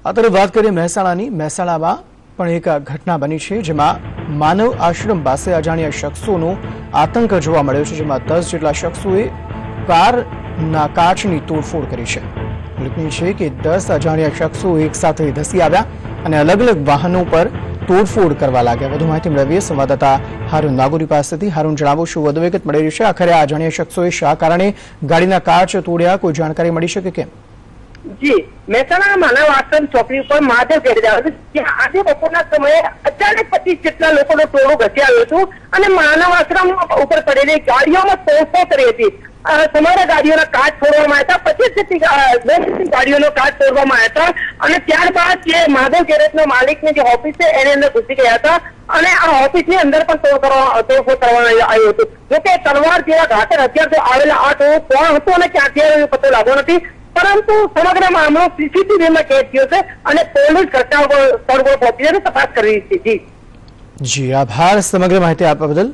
આ તરફ વાત કરીએ મહેસાણાની। મહેસાણામાં પણ એક ઘટના બની છે જેમાં માનવ આશ્રમ પાસે અજાણ્યા શખ્સોનો આતંક જોવા મળ્યો છે, જેમાં 10 જેટલા શખ્સોએ કારના કાચની તોડફોડ કરી છે। ઉલ્લેખનીય છે કે 10 અજાણ્યા શખ્સો એકસાથે ધસી આવ્યા અને અલગ અલગ વાહનો પર તોડફોડ કરવા લાગ્યા। વધુ માહિતી મેળવીએ સંવાદદાતા હારૂન નાગોરી પાસેથી। હારૂન, જણાવો શું વધુ વિગત મળી રહી છે? આખરે આ અજાણ્યા શખ્સોએ શા કારણે ગાડીના કાચ તોડ્યા, કોઈ જાણકારી મળી શકે કેમ? જી, મહેસાણા માનવ આશ્રમ ચોકડી ઉપર મહાદેવ ગેરેજ આવે છે, જ્યાં આજે બપોરના સમયે અચાનક 25 જેટલા લોકોનો ટોળો ઘસી આવ્યો હતો અને માનવ આશ્રમ ઉપર પડેલી ગાડીઓમાં તોડફોડ કરી હતી। તમારા ગાડીઓના કાચ તોડવામાં આવ્યા હતા, 25 જેટલી ગાડીઓનો કાચ તોડવામાં આવ્યા હતા અને ત્યારબાદ જે મહાદેવ ગેરેજનો માલિકની જે ઓફિસ છે એની અંદર ઘૂસી ગયા હતા અને આ ઓફિસની અંદર પણ તોડફોડ કરવામાં આવ્યો હતો। જોકે તલવાર જેવા ઘાતક હથિયાર આવેલા આ ટોળો કોણ હતું અને ક્યાંથી આવ્યો પતો લાગ્યો નથી, પરંતુ સમગ્ર મામલો સીસીટીવીમાં કેદ થયો છે અને પોલીસ ઘટના સ્થળ પર પહોંચીને તપાસ કરી રહી છે। જી, આભાર સમગ્ર માહિતી આપવા બદલ।